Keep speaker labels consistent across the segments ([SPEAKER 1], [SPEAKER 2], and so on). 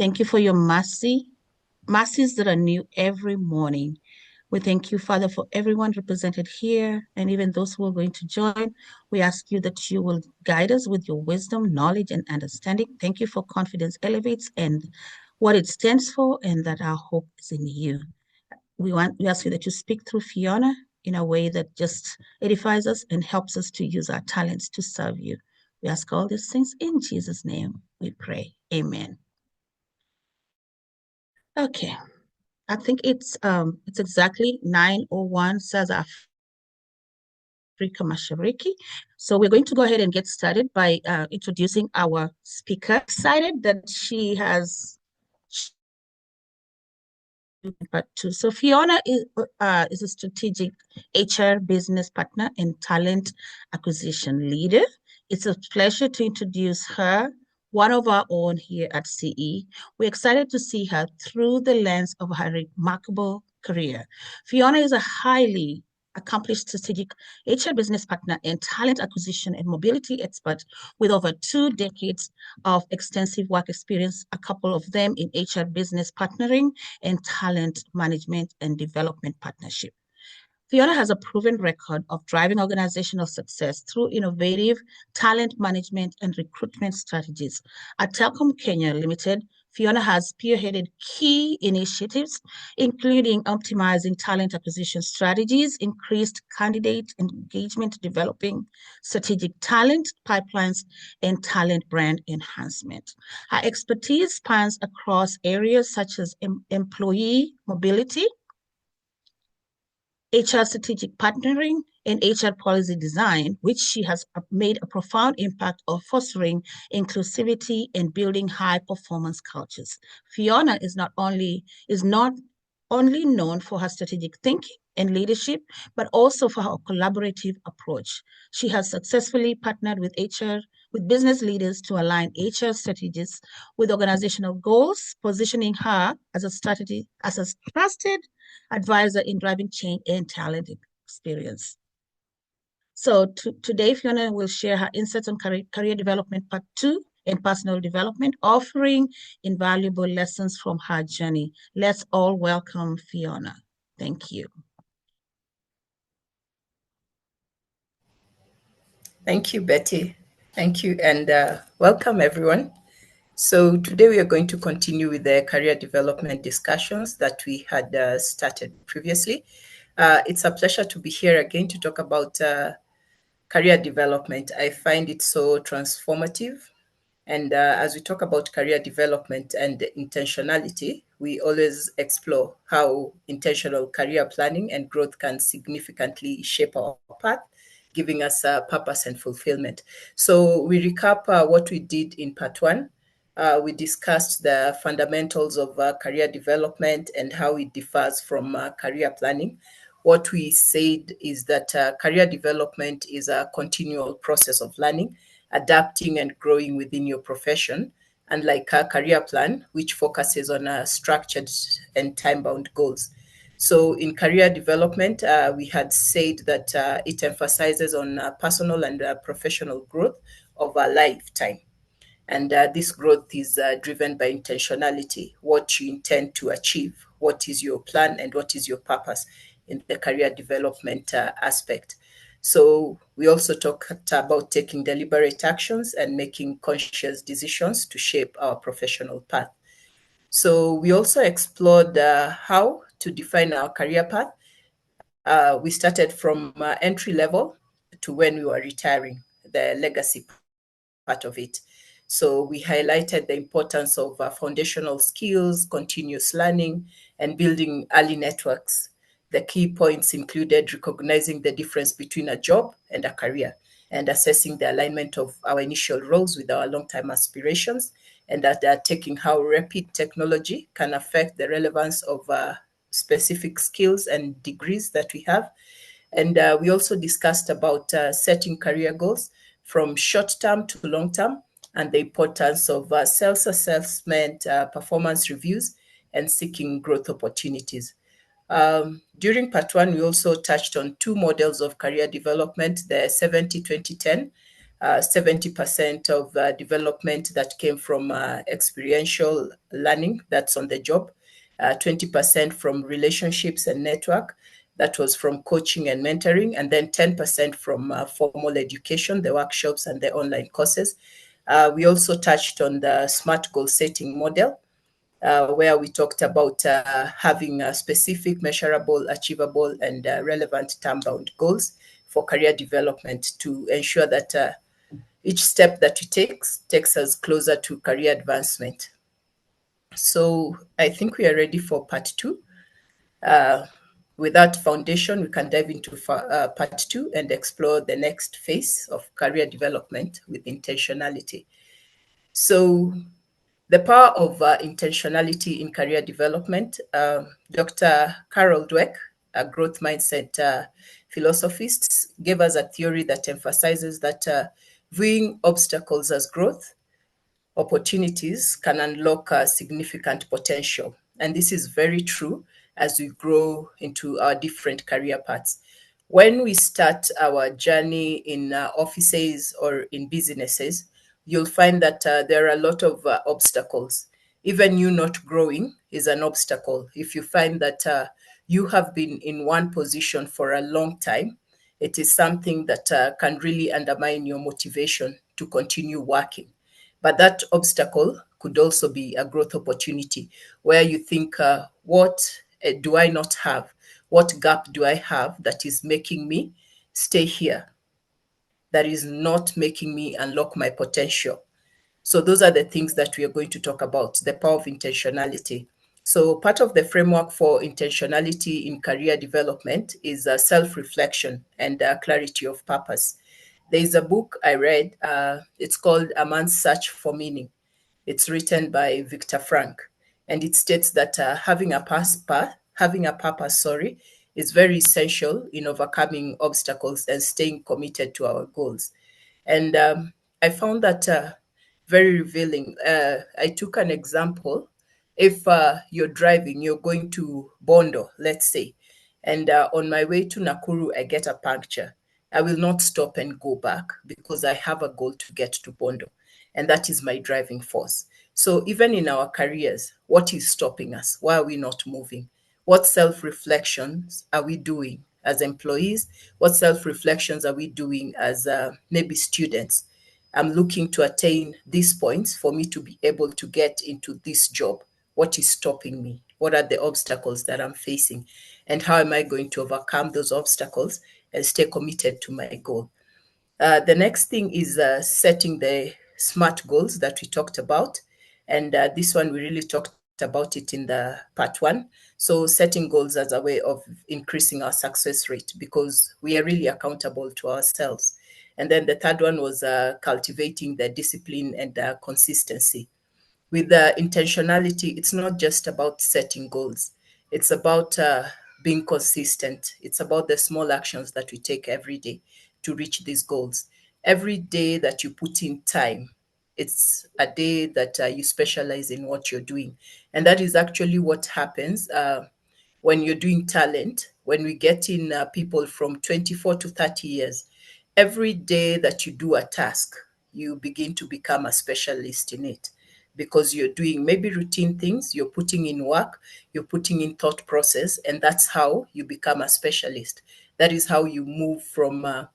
[SPEAKER 1] Thank you for your mercies that are new every morning. We thank you, Father, for everyone represented here and even those who are going to join. We ask you that you will guide us with your wisdom, knowledge, and understanding. Thank you for Confidence Elevates and what it stands for, and that our hope is in you. We ask you that you speak through Fiona in a way that just edifies us and helps us to use our talents to serve you. We ask all these things in Jesus' name. We pray. Amen. Okay. I think it's exactly 9:01 says Afrika Mashariki. So we're going to go ahead and get started by introducing our speaker. Excited that she has part two. So Fiona is a strategic HR business partner and talent acquisition leader. It's a pleasure to introduce her, one of our own here at CE. We're excited to see her through the lens of her remarkable career. Fiona is a highly accomplished strategic HR business partner and talent acquisition and mobility expert with over 2 decades of extensive work experience, a couple of them in HR business partnering and talent management and development partnership. Fiona has a proven record of driving organizational success through innovative talent management and recruitment strategies. At Telkom Kenya Limited, Fiona has spearheaded key initiatives, including optimizing talent acquisition strategies, increased candidate engagement, developing strategic talent pipelines, and talent brand enhancement. Her expertise spans across areas such as employee mobility, HR strategic partnering, and HR policy design, which she has made a profound impact of fostering inclusivity and building high performance cultures. Fiona is not only known for her strategic thinking and leadership, but also for her collaborative approach. She has successfully partnered with business leaders to align HR strategies with organizational goals, positioning her as a trusted advisor in driving change and talent experience. So today, Fiona will share her insights on career development part 2 and personal development, offering invaluable lessons from her journey. Let's all welcome Fiona. Thank you.
[SPEAKER 2] Thank you, Betty. Thank you, and welcome everyone. So today we are going to continue with the career development discussions that we had started previously. It's a pleasure to be here again to talk about career development. I find it so transformative. And as we talk about career development and intentionality, we always explore how intentional career planning and growth can significantly shape our path, giving us purpose and fulfillment. So we recap what we did in part 1. We discussed the fundamentals of career development and how it differs from career planning. What we said is that career development is a continual process of learning, adapting and growing within your profession, unlike a career plan, which focuses on structured and time-bound goals. So in career development, we had said that it emphasizes on personal and professional growth over a lifetime. And this growth is driven by intentionality, what you intend to achieve, what is your plan, and what is your purpose in the career development aspect. So we also talked about taking deliberate actions and making conscious decisions to shape our professional path. So we also explored how to define our career path. We started from entry level to when we were retiring, the legacy part of it. So we highlighted the importance of foundational skills, continuous learning, and building early networks. The key points included recognizing the difference between a job and a career, and assessing the alignment of our initial roles with our long-term aspirations, and that taking how rapid technology can affect the relevance of specific skills and degrees that we have. And we also discussed about setting career goals from short-term to long-term, and the importance of self-assessment, performance reviews, and seeking growth opportunities. During part 1, we also touched on 2 models of career development, the 70-20-10, 70% of development that came from experiential learning, that's on the job, 20% from relationships and network, that was from coaching and mentoring, and then 10% from formal education, the workshops and the online courses. We also touched on the SMART goal setting model, where we talked about having specific, measurable, achievable, and relevant time-bound goals for career development to ensure that each step that we takes us closer to career advancement. So I think we are ready for part 2. With that foundation, we can dive into part 2 and explore the next phase of career development with intentionality. So the power of intentionality in career development. Dr. Carol Dweck, a growth mindset philosophist, gave us a theory that emphasizes that viewing obstacles as growth opportunities can unlock significant potential. And this is very true as we grow into our different career paths. When we start our journey in offices or in businesses, you'll find that there are a lot of obstacles. Even you not growing is an obstacle. If you find that you have been in one position for a long time, it is something that can really undermine your motivation to continue working. But that obstacle could also be a growth opportunity where you think, what do I not have? What gap do I have that is making me stay here? That is not making me unlock my potential. So those are the things that we are going to talk about, the power of intentionality. So part of the framework for intentionality in career development is self-reflection and clarity of purpose. There is a book I read. It's called A Man's Search for Meaning. It's written by Viktor Frankl, and it states that having a purpose, is very essential in overcoming obstacles and staying committed to our goals. And I found that very revealing. I took an example. If you're driving, you're going to Bondo, let's say, and on my way to Nakuru, I get a puncture. I will not stop and go back because I have a goal to get to Bondo, and that is my driving force. So even in our careers, what is stopping us? Why are we not moving? What self-reflections are we doing as employees? What self-reflections are we doing as maybe students? I'm looking to attain these points for me to be able to get into this job. What is stopping me? What are the obstacles that I'm facing? And how am I going to overcome those obstacles and stay committed to my goal? The next thing is setting the SMART goals that we talked about. And this one, we really talked about it in the part 1. So setting goals as a way of increasing our success rate because we are really accountable to ourselves. And then the third one was cultivating the discipline and consistency. With the intentionality, it's not just about setting goals. It's about being consistent. It's about the small actions that we take every day to reach these goals. Every day that you put in time, it's a day that you specialize in what you're doing. And that is actually what happens when you're doing talent, when we get in people from 24 to 30 years. Every day that you do a task, you begin to become a specialist in it because you're doing maybe routine things, you're putting in work, you're putting in thought process, and that's how you become a specialist. That is how you move from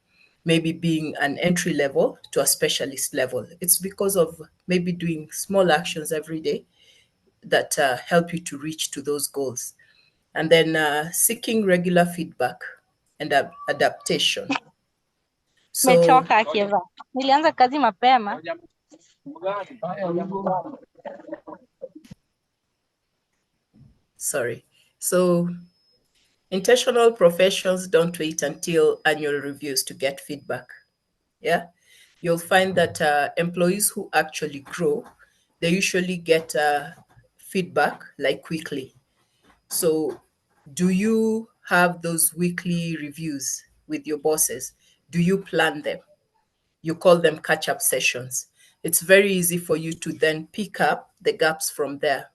[SPEAKER 2] maybe being an entry level to a specialist level. It's because of maybe doing small actions every day that help you to reach to those goals. And then seeking regular feedback and adaptation. So
[SPEAKER 3] Mechoka Kiva. Nilianza kazi mapema.
[SPEAKER 2] sorry. So intentional professions don't wait until annual reviews to get feedback. Yeah, you'll find that employees who actually grow, they usually get feedback like quickly. So do you have those weekly reviews with your bosses? Do you plan them? You call them catch-up sessions. It's very easy for you to then pick up the gaps from there.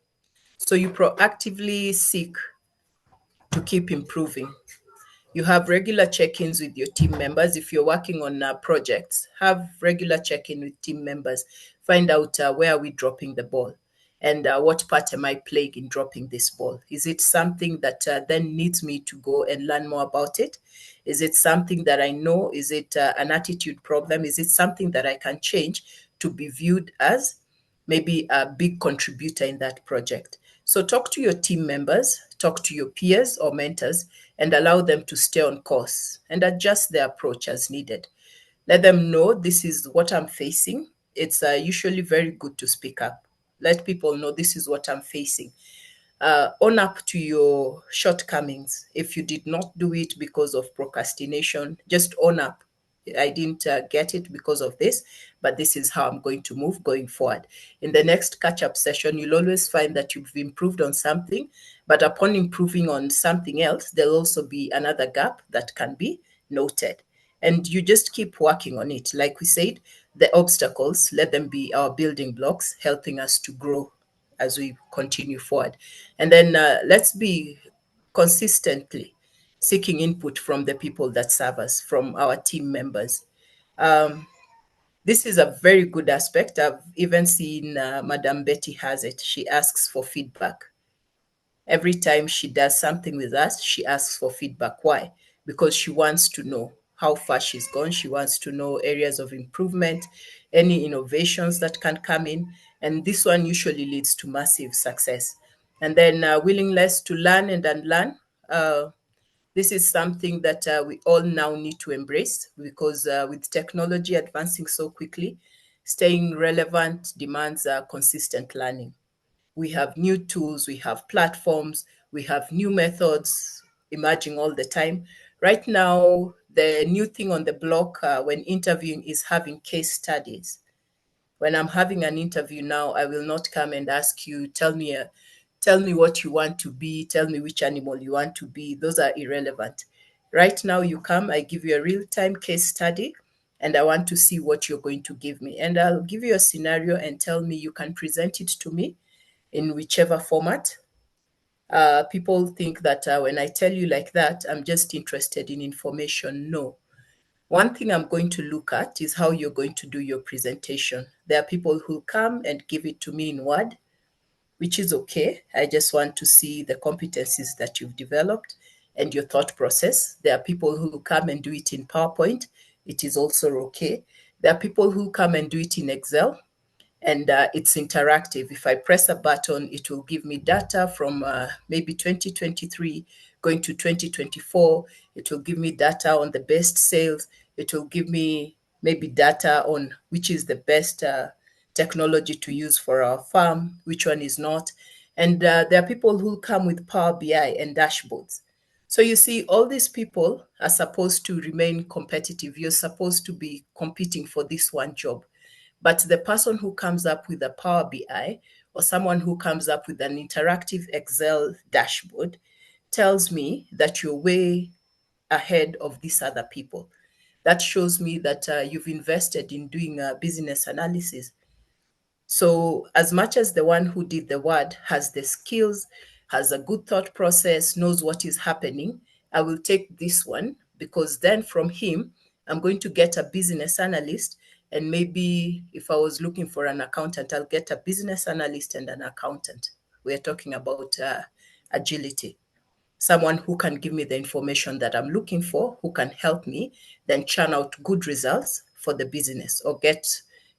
[SPEAKER 2] So you proactively seek to keep improving. You have regular check-ins with your team members. If you're working on projects, have regular check-in with team members. Find out where are we dropping the ball, and what part am I playing in dropping this ball? Is it something that then needs me to go and learn more about it? Is it something that I know? Is it an attitude problem? Is it something that I can change to be viewed as maybe a big contributor in that project? So talk to your team members, talk to your peers or mentors, and allow them to stay on course and adjust their approach as needed. Let them know this is what I'm facing. It's usually very good to speak up. Let people know this is what I'm facing. Own up to your shortcomings. If you did not do it because of procrastination, just own up. I didn't get it because of this, but this is how I'm going to move going forward. In the next catch up session, you'll always find that you've improved on something, but upon improving on something else, there'll also be another gap that can be noted. And you just keep working on it. Like we said, the obstacles, let them be our building blocks, helping us to grow as we continue forward. And then let's be consistently seeking input from the people that serve us, from our team members. This is a very good aspect. I've even seen Madam Betty has it. She asks for feedback. Every time she does something with us, she asks for feedback. Why? Because she wants to know how far she's gone. She wants to know areas of improvement, any innovations that can come in. And this one usually leads to massive success. And then willingness to learn and unlearn. This is something that we all now need to embrace because with technology advancing so quickly, staying relevant demands consistent learning. We have new tools, we have platforms, we have new methods emerging all the time. Right now, the new thing on the block when interviewing is having case studies. When I'm having an interview now, I will not come and ask you, tell me what you want to be, tell me which animal you want to be. Those are irrelevant. Right now, you come, I give you a real-time case study, and I want to see what you're going to give me. And I'll give you a scenario and tell me you can present it to me in whichever format. People think that when I tell you like that, I'm just interested in information. No. One thing I'm going to look at is how you're going to do your presentation. There are people who come and give it to me in Word, which is okay. I just want to see the competencies that you've developed and your thought process. There are people who come and do it in PowerPoint. It is also okay. There are people who come and do it in Excel, and it's interactive. If I press a button, it will give me data from maybe 2023 going to 2024. It will give me data on the best sales. It will give me maybe data on which is the best technology to use for our farm, which one is not. And there are people who come with Power BI and dashboards. So you see, all these people are supposed to remain competitive. You're supposed to be competing for this one job. But the person who comes up with a Power BI or someone who comes up with an interactive Excel dashboard tells me that you're way ahead of these other people. That shows me that you've invested in doing a business analysis. So, as much as the one who did the word has the skills, has a good thought process, knows what is happening, I will take this one because then from him, I'm going to get a business analyst. And maybe if I was looking for an accountant, I'll get a business analyst and an accountant. We're talking about agility. Someone who can give me the information that I'm looking for, who can help me then churn out good results for the business or get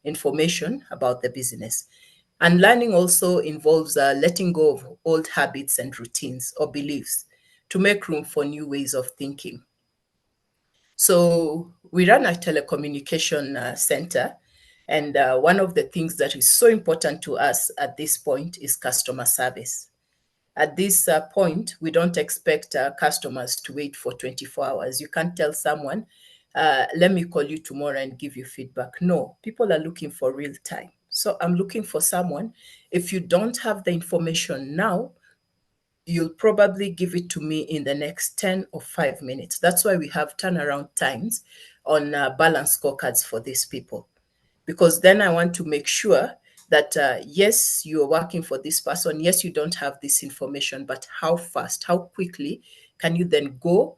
[SPEAKER 2] information about the business. And learning also involves letting go of old habits and routines or beliefs to make room for new ways of thinking. So we run a telecommunication center, and one of the things that is so important to us at this point is customer service. At this point, we don't expect customers to wait for 24 hours. You can't tell someone, let me call you tomorrow and give you feedback. No, people are looking for real time. So I'm looking for someone. If you don't have the information now, you'll probably give it to me in the next 10 or 5 minutes. That's why we have turnaround times on balance scorecards for these people. Because then I want to make sure that, yes, you're working for this person. Yes, you don't have this information, but how fast, how quickly can you then go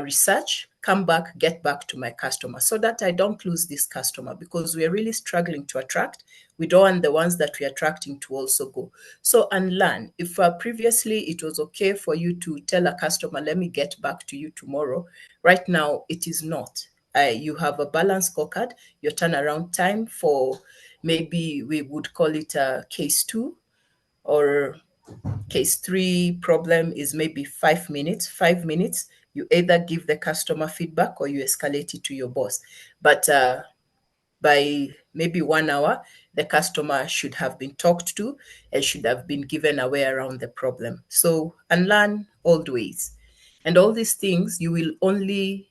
[SPEAKER 2] research, come back, get back to my customer so that I don't lose this customer, because we are really struggling to attract. We don't want the ones that we're attracting to also go. So unlearn. If previously it was okay for you to tell a customer, let me get back to you tomorrow, right now it is not. You have a balanced scorecard, your turnaround time for, maybe we would call it a case 2 or case 3 problem is maybe 5 minutes. 5 minutes, you either give the customer feedback or you escalate it to your boss. But by maybe 1 hour, the customer should have been talked to and should have been given a way around the problem. So, and learn old ways. And all these things, you will only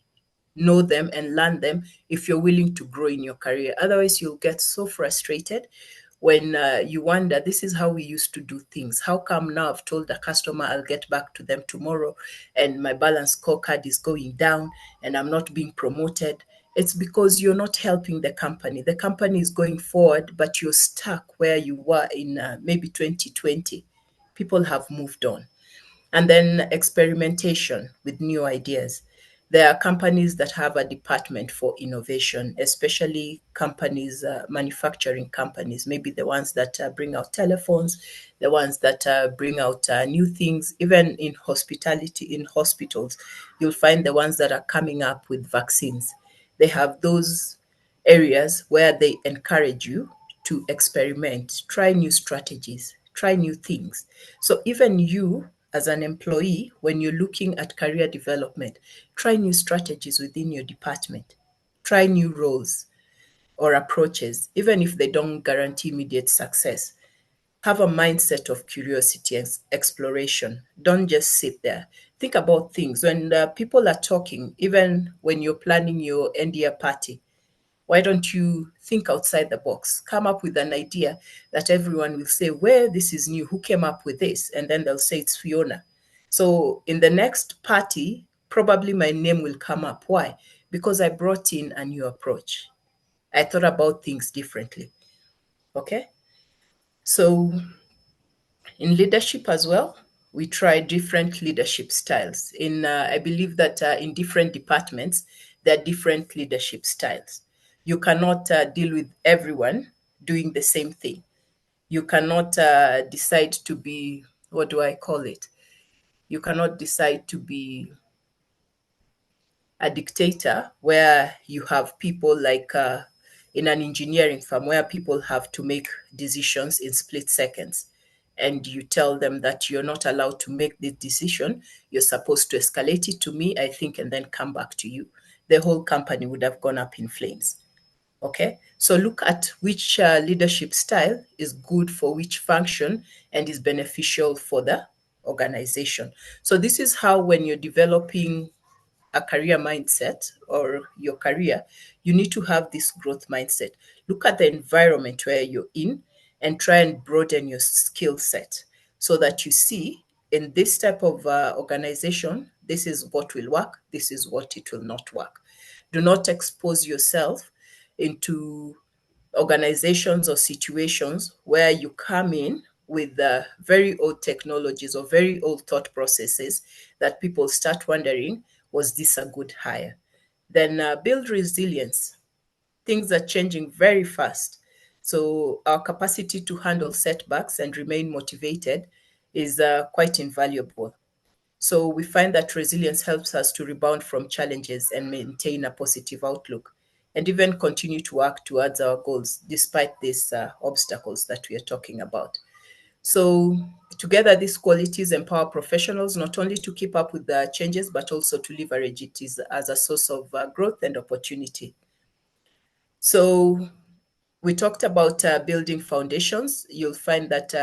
[SPEAKER 2] know them and learn them if you're willing to grow in your career. Otherwise, you'll get so frustrated when you wonder, this is how we used to do things. How come now I've told the customer I'll get back to them tomorrow and my balance scorecard is going down and I'm not being promoted? It's because you're not helping the company. The company is going forward, but you're stuck where you were in maybe 2020. People have moved on. And then experimentation with new ideas. There are companies that have a department for innovation, especially companies, manufacturing companies, maybe the ones that bring out telephones, the ones that bring out new things. Even in hospitality, in hospitals, you'll find the ones that are coming up with vaccines. They have those areas where they encourage you to experiment, try new strategies, try new things. So even you, as an employee, when you're looking at career development, try new strategies within your department, try new roles or approaches, even if they don't guarantee immediate success. Have a mindset of curiosity and exploration. Don't just sit there. Think about things. When people are talking, even when you're planning your end year party, why don't you think outside the box? Come up with an idea that everyone will say, "Where this is new, who came up with this?" And then they'll say, "It's Fiona." So in the next party, probably my name will come up. Why? Because I brought in a new approach. I thought about things differently. Okay? So in leadership as well, we try different leadership styles. I believe that in different departments, there are different leadership styles. You cannot deal with everyone doing the same thing. You cannot decide to be, what do I call it? You cannot decide to be a dictator where you have people like in an engineering firm where people have to make decisions in split seconds, and you tell them that you're not allowed to make the decision. You're supposed to escalate it to me, I think, and then come back to you. The whole company would have gone up in flames. Okay, so look at which leadership style is good for which function and is beneficial for the organization. So this is how, when you're developing a career mindset or your career, you need to have this growth mindset. Look at the environment where you're in and try and broaden your skill set so that you see, in this type of organization, this is what will work, this is what it will not work. Do not expose yourself into organizations or situations where you come in with very old technologies or very old thought processes that people start wondering, was this a good hire? Then build resilience. Things are changing very fast. So our capacity to handle setbacks and remain motivated is quite invaluable. So we find that resilience helps us to rebound from challenges and maintain a positive outlook, and even continue to work towards our goals despite these obstacles that we are talking about. So together, these qualities empower professionals not only to keep up with the changes, but also to leverage it as a source of growth and opportunity. So we talked about building foundations. You'll find that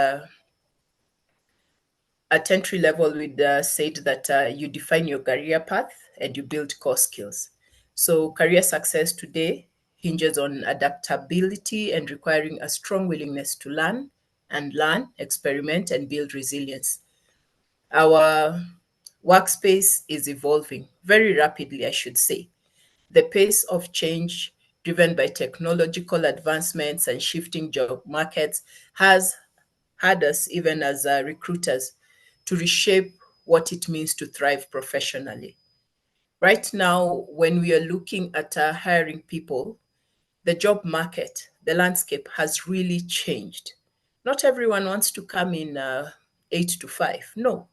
[SPEAKER 2] at entry level, we said that you define your career path and you build core skills. So career success today hinges on adaptability and requiring a strong willingness to learn, experiment, and build resilience. Our workspace is evolving very rapidly, I should say. The pace of change driven by technological advancements and shifting job markets has had us, even as recruiters, to reshape what it means to thrive professionally. right now, when we are looking at hiring people, the job market, the landscape has really changed. Not everyone wants to come in 8 to 5. No,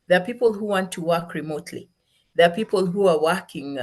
[SPEAKER 2] there are people who want to work remotely. There are people who are working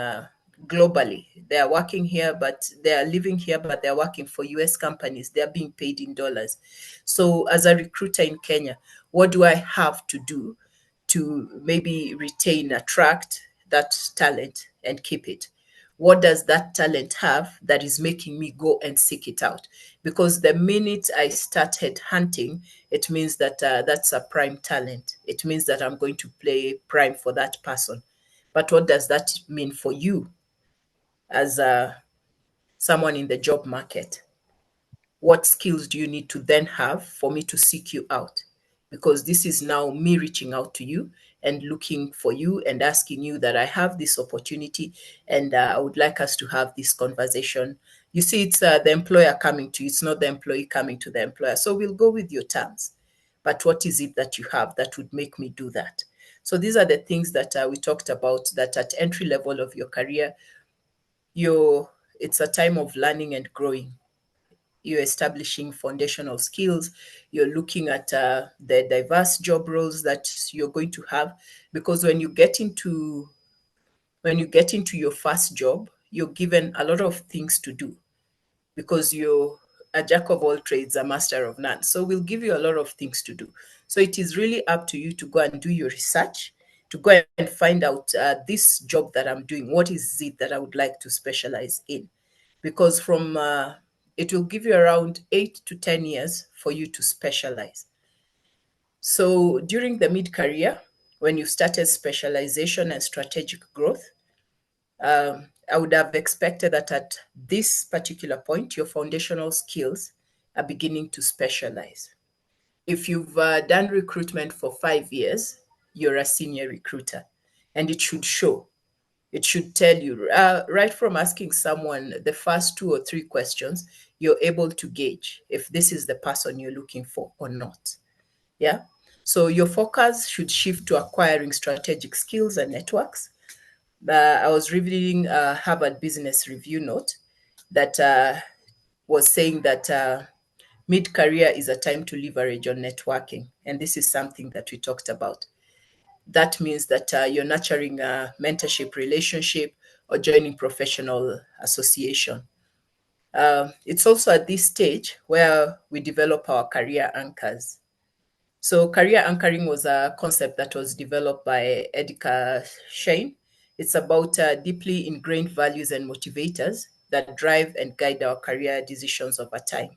[SPEAKER 2] globally. They are working here, but they are living here, but they are working for US companies. They are being paid in dollars. So, as a recruiter in Kenya, what do I have to do to maybe retain, attract that talent and keep it? What does that talent have that is making me go and seek it out? Because the minute I started hunting, it means that that's a prime talent. It means that I'm going to play prime for that person. But what does that mean for you as someone in the job market? What skills do you need to then have for me to seek you out? Because this is now me reaching out to you and looking for you and asking you that I have this opportunity and I would like us to have this conversation. You see, it's the employer coming to you, it's not the employee coming to the employer. So we'll go with your terms. But what is it that you have that would make me do that? So these are the things that we talked about, that at entry level of your career, it's a time of learning and growing. You're establishing foundational skills. You're looking at the diverse job roles that you're going to have, because when you get into your first job, you're given a lot of things to do, because you're a jack of all trades, a master of none. So we'll give you a lot of things to do. So it is really up to you to go and do your research, to go and find out this job that I'm doing, what is it that I would like to specialize in? Because from it will give you around 8 to 10 years for you to specialize. So during the mid-career, when you started specialization and strategic growth, I would have expected that at this particular point, your foundational skills are beginning to specialize. If you've done recruitment for 5 years, you're a senior recruiter, and it should show. It should tell you right from asking someone the first 2 or 3 questions, you're able to gauge if this is the person you're looking for or not. Yeah. So your focus should shift to acquiring strategic skills and networks. I was reading a Harvard Business Review note that was saying that mid-career is a time to leverage on networking. And this is something that we talked about. That means that you're nurturing a mentorship relationship or joining professional association. It's also at this stage where we develop our career anchors. So career anchoring was a concept that was developed by Edgar Schein. It's about deeply ingrained values and motivators that drive and guide our career decisions over time.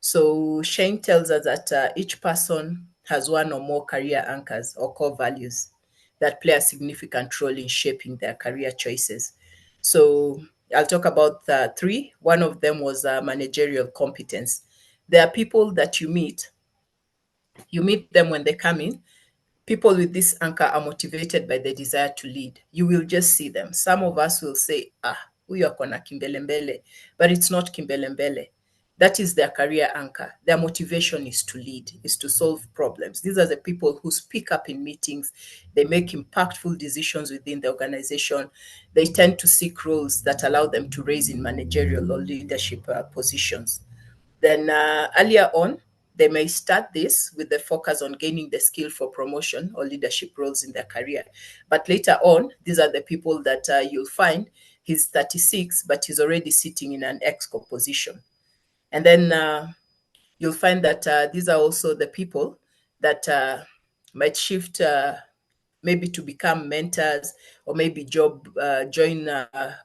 [SPEAKER 2] So Shane tells us that each person has one or more career anchors or core values that play a significant role in shaping their career choices. So I'll talk about 3. One of them was managerial competence. There are people that you meet them when they come in. People with this anchor are motivated by the desire to lead. You will just see them. Some of us will say, huyu ako na kimbelembele, but it's not kimbelembele. That is their career anchor. Their motivation is to lead, is to solve problems. These are the people who speak up in meetings. They make impactful decisions within the organization. They tend to seek roles that allow them to raise in managerial or leadership positions. Then earlier on, they may start this with the focus on gaining the skill for promotion or leadership roles in their career. But later on, these are the people that you'll find he's 36, but he's already sitting in an exco position. And then you'll find that these are also the people that might shift maybe to become mentors, or maybe join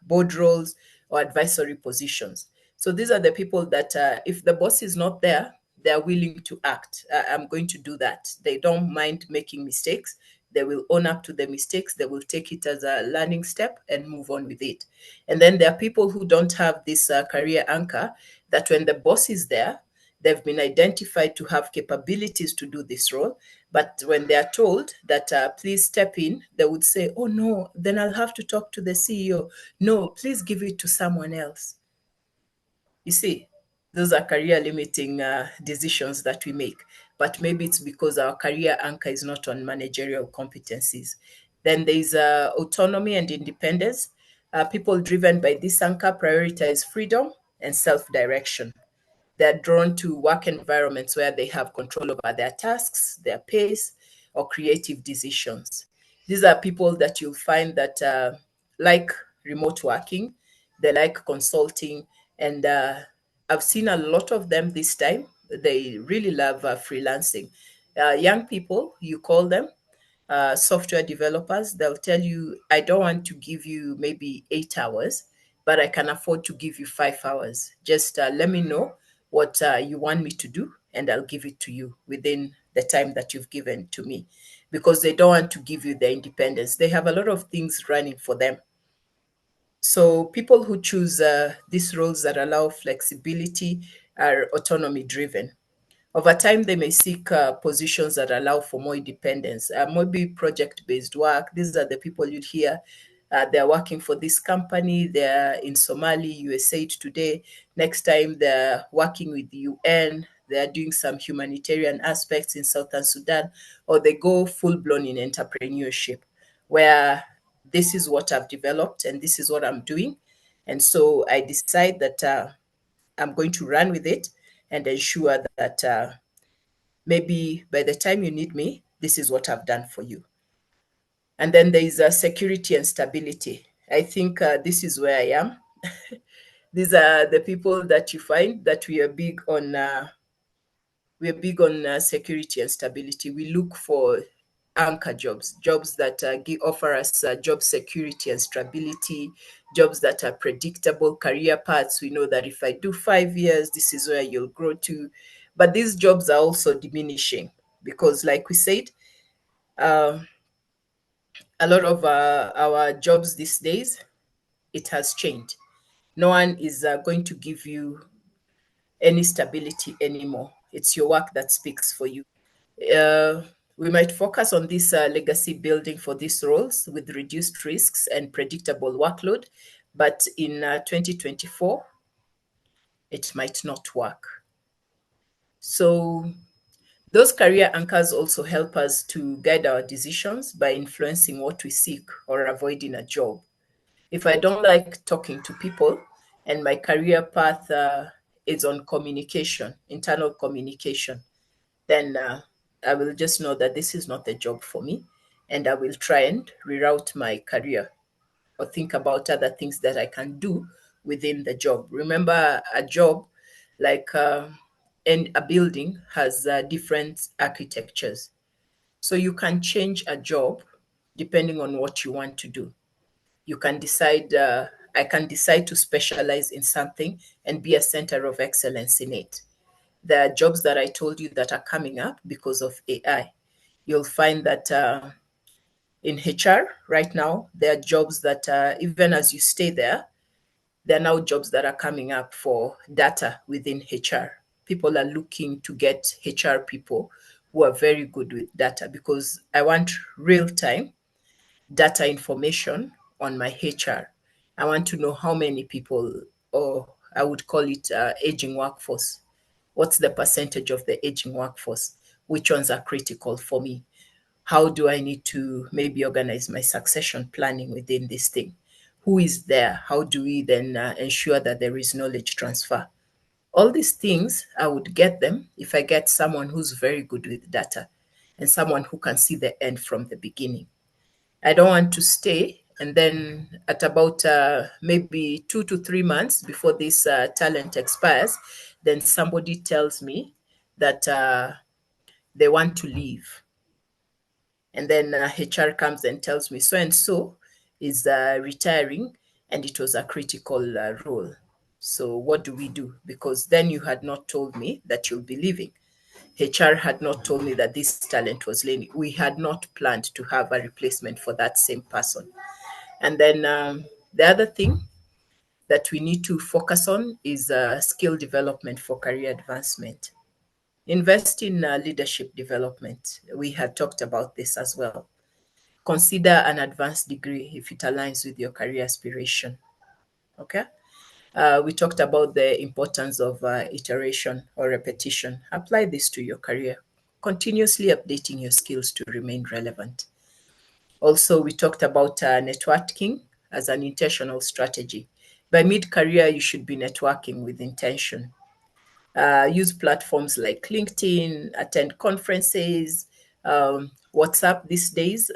[SPEAKER 2] board roles or advisory positions. So these are the people that if the boss is not there, they're willing to act. I'm going to do that. They don't mind making mistakes. They will own up to the mistakes. They will take it as a learning step and move on with it. And then there are people who don't have this career anchor, that when the boss is there, they've been identified to have capabilities to do this role. But when they are told that please step in, they would say, oh no, then I'll have to talk to the CEO. No, please give it to someone else. You see, those are career limiting decisions that we make. But maybe it's because our career anchor is not on managerial competencies. Then there's autonomy and independence. People driven by this anchor prioritize freedom and self-direction. They're drawn to work environments where they have control over their tasks, their pace, or creative decisions. These are people that you'll find that like remote working, they like consulting, and I've seen a lot of them this time. They really love freelancing. Young people, you call them, software developers, they'll tell you, I don't want to give you maybe 8 hours, but I can afford to give you 5 hours. Just let me know what you want me to do, and I'll give it to you within the time that you've given to me, because they don't want to give you their independence. They have a lot of things running for them. So people who choose these roles that allow flexibility are autonomy driven. Over time, they may seek positions that allow for more independence, maybe project-based work. These are the people you'd hear. They're working for this company. They're in Somali, USAID today. Next time, they're working with the UN. They're doing some humanitarian aspects in Southern Sudan, or they go full-blown in entrepreneurship, where this is what I've developed and this is what I'm doing. And so I decide that I'm going to run with it and ensure that maybe by the time you need me, this is what I've done for you. And then there is security and stability. I think this is where I am. These are the people that you find that we are big on. We're big on security and stability. We look for anchor jobs, jobs that offer us job security and stability, jobs that are predictable career paths. We know that if I do 5 years, this is where you'll grow to. But these jobs are also diminishing because, like we said, uh, a lot of our jobs these days, it has changed. No one is going to give you any stability anymore. It's your work that speaks for you. We might focus on this legacy building for these roles with reduced risks and predictable workload, but in 2024, it might not work. So those career anchors also help us to guide our decisions by influencing what we seek or avoid in a job. If I don't like talking to people and my career path is on communication, internal communication, then I will just know that this is not a job for me, and I will try and reroute my career or think about other things that I can do within the job. Remember, a job like and a building has different architectures. So you can change a job depending on what you want to do. You can decide, I can decide to specialize in something and be a center of excellence in it. There are jobs that I told you that are coming up because of AI. You'll find that in HR right now, there are jobs that even as you stay there, there are now jobs that are coming up for data within HR. People are looking to get HR people who are very good with data because I want real time data information on my HR. I want to know how many people, or I would call it aging workforce. What's the percentage of the aging workforce? Which ones are critical for me? How do I need to maybe organize my succession planning within this thing? Who is there? How do we then ensure that there is knowledge transfer? All these things, I would get them if I get someone who's very good with data and someone who can see the end from the beginning. I don't want to stay and then at about maybe 2 to 3 months before this talent expires, then somebody tells me that they want to leave. And then HR comes and tells me so and so is retiring and it was a critical role. So what do we do? Because then you had not told me that you'll be leaving. HR had not told me that this talent was leaving. We had not planned to have a replacement for that same person. And then the other thing that we need to focus on is skill development for career advancement. Invest in leadership development. We had talked about this as well. Consider an advanced degree if it aligns with your career aspiration. Okay. We talked about the importance of iteration or repetition. Apply this to your career, continuously updating your skills to remain relevant. Also, we talked about networking as an intentional strategy. By mid-career, you should be networking with intention. Use platforms like LinkedIn, attend conferences, WhatsApp. These days,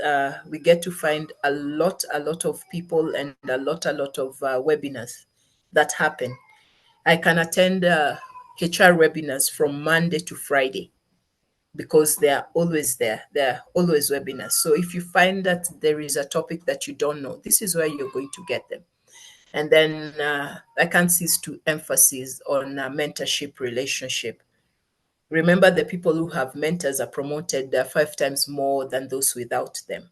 [SPEAKER 2] we get to find a lot of people and a lot of webinars that happen. I can attend HR webinars from Monday to Friday because they are always there. There are always webinars. So if you find that there is a topic that you don't know, this is where you're going to get them. And then I can't cease to emphasize on mentorship relationship. Remember, the people who have mentors are promoted 5 times more than those without them.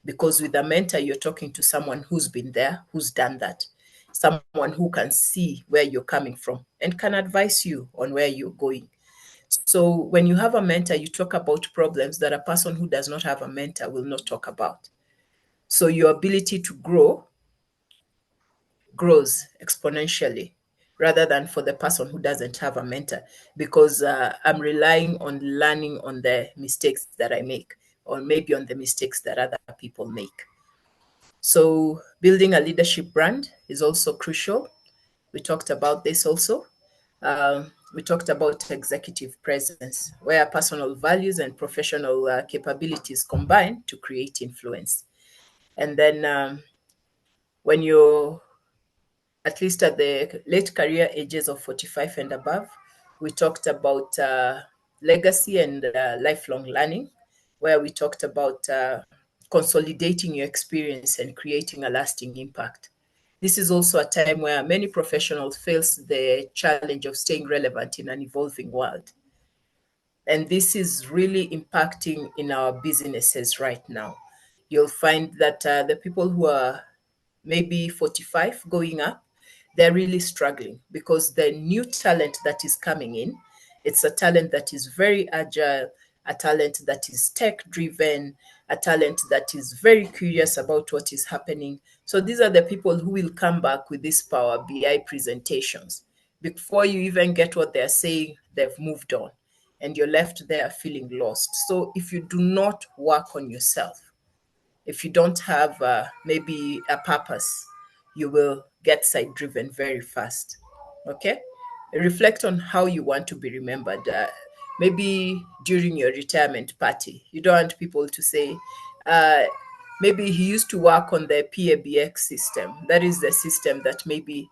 [SPEAKER 2] Because with a mentor, you're talking to someone who's been there, who's done that, someone who can see where you're coming from and can advise you on where you're going. So when you have a mentor, you talk about problems that a person who does not have a mentor will not talk about. So your ability to grows exponentially rather than for the person who doesn't have a mentor, because I'm relying on learning on the mistakes that I make or maybe on the mistakes that other people make. So building a leadership brand is also crucial. We talked about this also. We talked about executive presence, where personal values and professional capabilities combine to create influence. And then when you're at least at the late career ages of 45 and above, we talked about legacy and lifelong learning, where we talked about consolidating your experience and creating a lasting impact. This is also a time where many professionals face the challenge of staying relevant in an evolving world. And this is really impacting in our businesses right now. You'll find that the people who are maybe 45 going up, they're really struggling because the new talent that is coming in, it's a talent that is very agile, a talent that is tech driven, a talent that is very curious about what is happening. So these are the people who will come back with these Power BI presentations. Before you even get what they're saying, they've moved on and you're left there feeling lost. So if you do not work on yourself, if you don't have maybe a purpose, you will get side driven very fast. Okay? Reflect on how you want to be remembered. Maybe during your retirement party, you don't want people to say, maybe he used to work on the PABX system. That is the system that maybe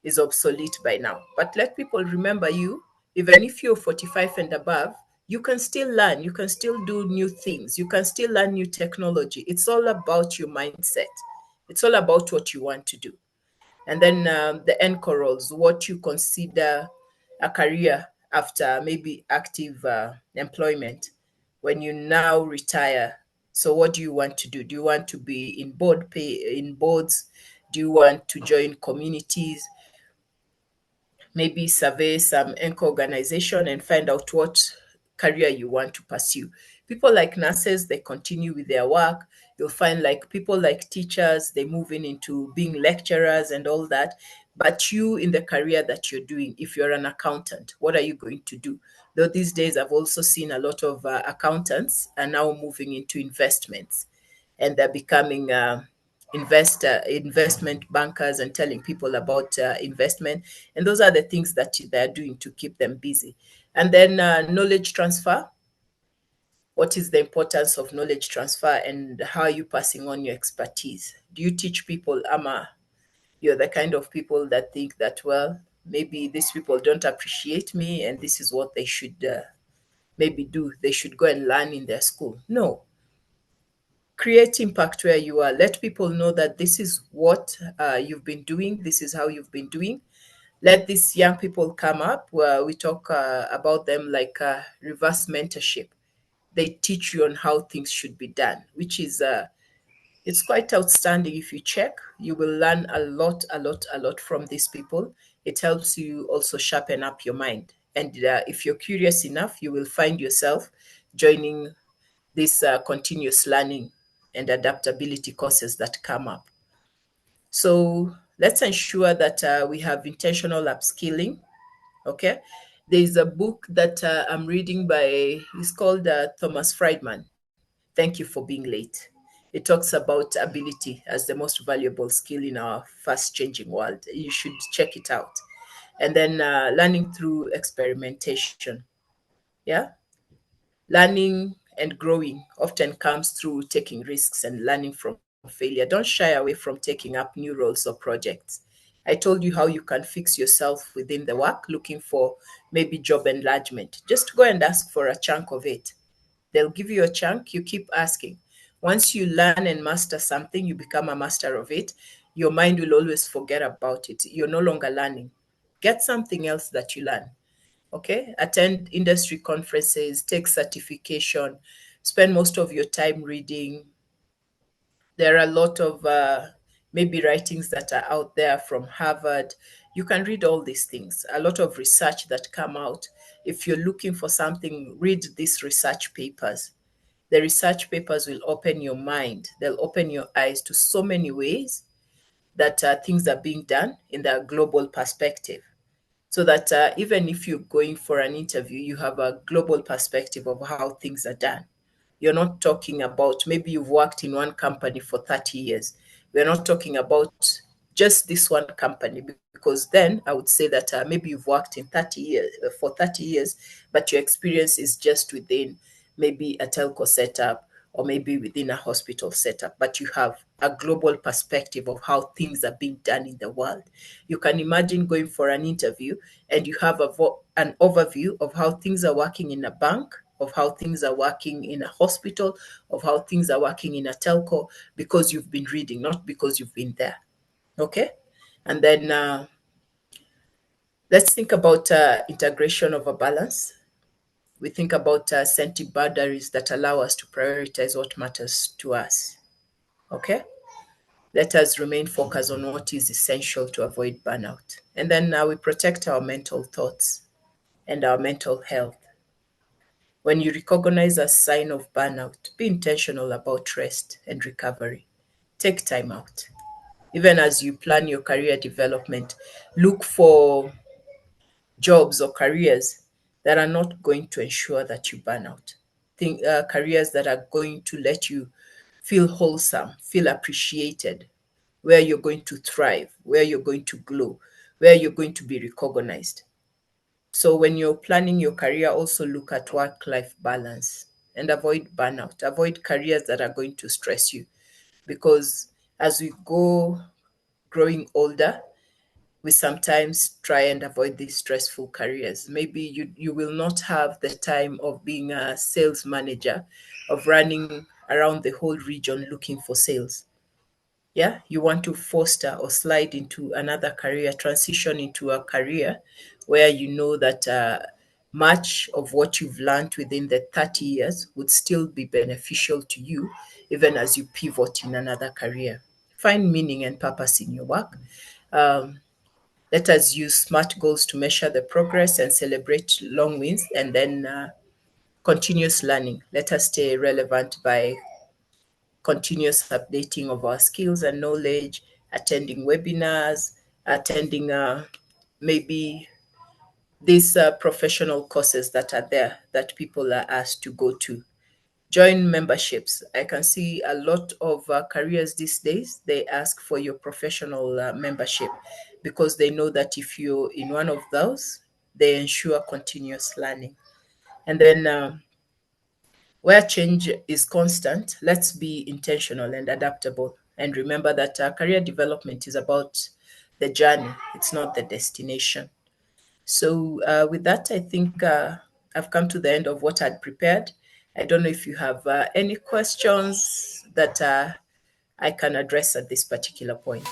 [SPEAKER 2] is obsolete by now. But let people remember you, even if you're 45 and above, you can still learn, you can still do new things, you can still learn new technology. It's all about your mindset, it's all about what you want to do. And then the end corals, what you consider a career after maybe active employment when you now retire. So what do you want to do? Do you want to be in boards? Do you want to join communities? Maybe survey some anchor organization and find out what career you want to pursue. People like nurses, they continue with their work. You'll find like people like teachers, they move into being lecturers and all that. But you in the career that you're doing, if you're an accountant, what are you going to do? Though these days I've also seen a lot of accountants are now moving into investments and they're becoming investment bankers and telling people about investment, and those are the things that they're doing to keep them busy. And then knowledge transfer. What is the importance of knowledge transfer and how are you passing on your expertise? Do you teach people, ama you're the kind of people that think that, well, maybe these people don't appreciate me and this is what they should maybe do, they should go and learn in their school? No, create impact where you are. Let people know that this is what you've been doing, this is how you've been doing. Let these young people come up where we talk about them like reverse mentorship. They teach you on how things should be done, which is it's quite outstanding. If you check, you will learn a lot from these people. It helps you also sharpen up your mind, and if you're curious enough, you will find yourself joining this continuous learning and adaptability courses that come up. So let's ensure that we have intentional upskilling. Okay. There's a book that I'm reading by, it's called Thomas Friedman, Thank You for Being Late. It talks about ability as the most valuable skill in our fast changing world. You should check it out. And then learning through experimentation. Yeah. Learning and growing often comes through taking risks and learning from failure. Don't shy away from taking up new roles or projects. I told you how you can fix yourself within the work, looking for maybe job enlargement. Just go and ask for a chunk of it. They'll give you a chunk, you keep asking. Once you learn and master something, you become a master of it. Your mind will always forget about it. You're no longer learning. Get something else that you learn. Okay, attend industry conferences, take certification, spend most of your time reading. There are a lot of maybe writings that are out there from Harvard. You can read all these things, a lot of research that come out. If you're looking for something, read these research papers. The research papers will open your mind, they'll open your eyes to so many ways that things are being done in the global perspective, so that even if you're going for an interview, you have a global perspective of how things are done. You're not talking about maybe you've worked in one company for 30 years. We're not talking about just this one company, because then I would say that maybe you've worked in 30 years for 30 years, but your experience is just within maybe a telco setup or maybe within a hospital setup, but you have a global perspective of how things are being done in the world. You can imagine going for an interview and you have an overview of how things are working in a bank, of how things are working in a hospital, of how things are working in a telco, because you've been reading, not because you've been there. Okay? And then let's think about integration of a balance. We think about setting boundaries that allow us to prioritize what matters to us. Okay? Let us remain focused on what is essential to avoid burnout. And then we protect our mental thoughts and our mental health. When you recognize a sign of burnout, be intentional about rest and recovery. Take time out. Even as you plan your career development, look for jobs or careers that are not going to ensure that you burn out. Think careers that are going to let you feel wholesome, feel appreciated, where you're going to thrive, where you're going to glow, where you're going to be recognized. So when you're planning your career, also look at work-life balance and avoid burnout. Avoid careers that are going to stress you, because as we go growing older, we sometimes try and avoid these stressful careers. Maybe you will not have the time of being a sales manager, of running around the whole region looking for sales. Yeah, you want to foster or slide into another career, transition into a career where you know that much of what you've learned within the 30 years would still be beneficial to you, even as you pivot in another career. Find meaning and purpose in your work. Um, Let us use SMART goals to measure the progress and celebrate long wins, and then continuous learning. Let us stay relevant by continuous updating of our skills and knowledge, attending webinars, attending maybe these professional courses that are there that people are asked to go to. Join memberships. I can see a lot of careers these days, they ask for your professional membership, because they know that if you're in one of those, they ensure continuous learning. And then where change is constant, let's be intentional and adaptable. And remember that career development is about the journey, it's not the destination. So, with that, I think I've come to the end of what I'd prepared. I don't know if you have any questions that I can address at this particular point.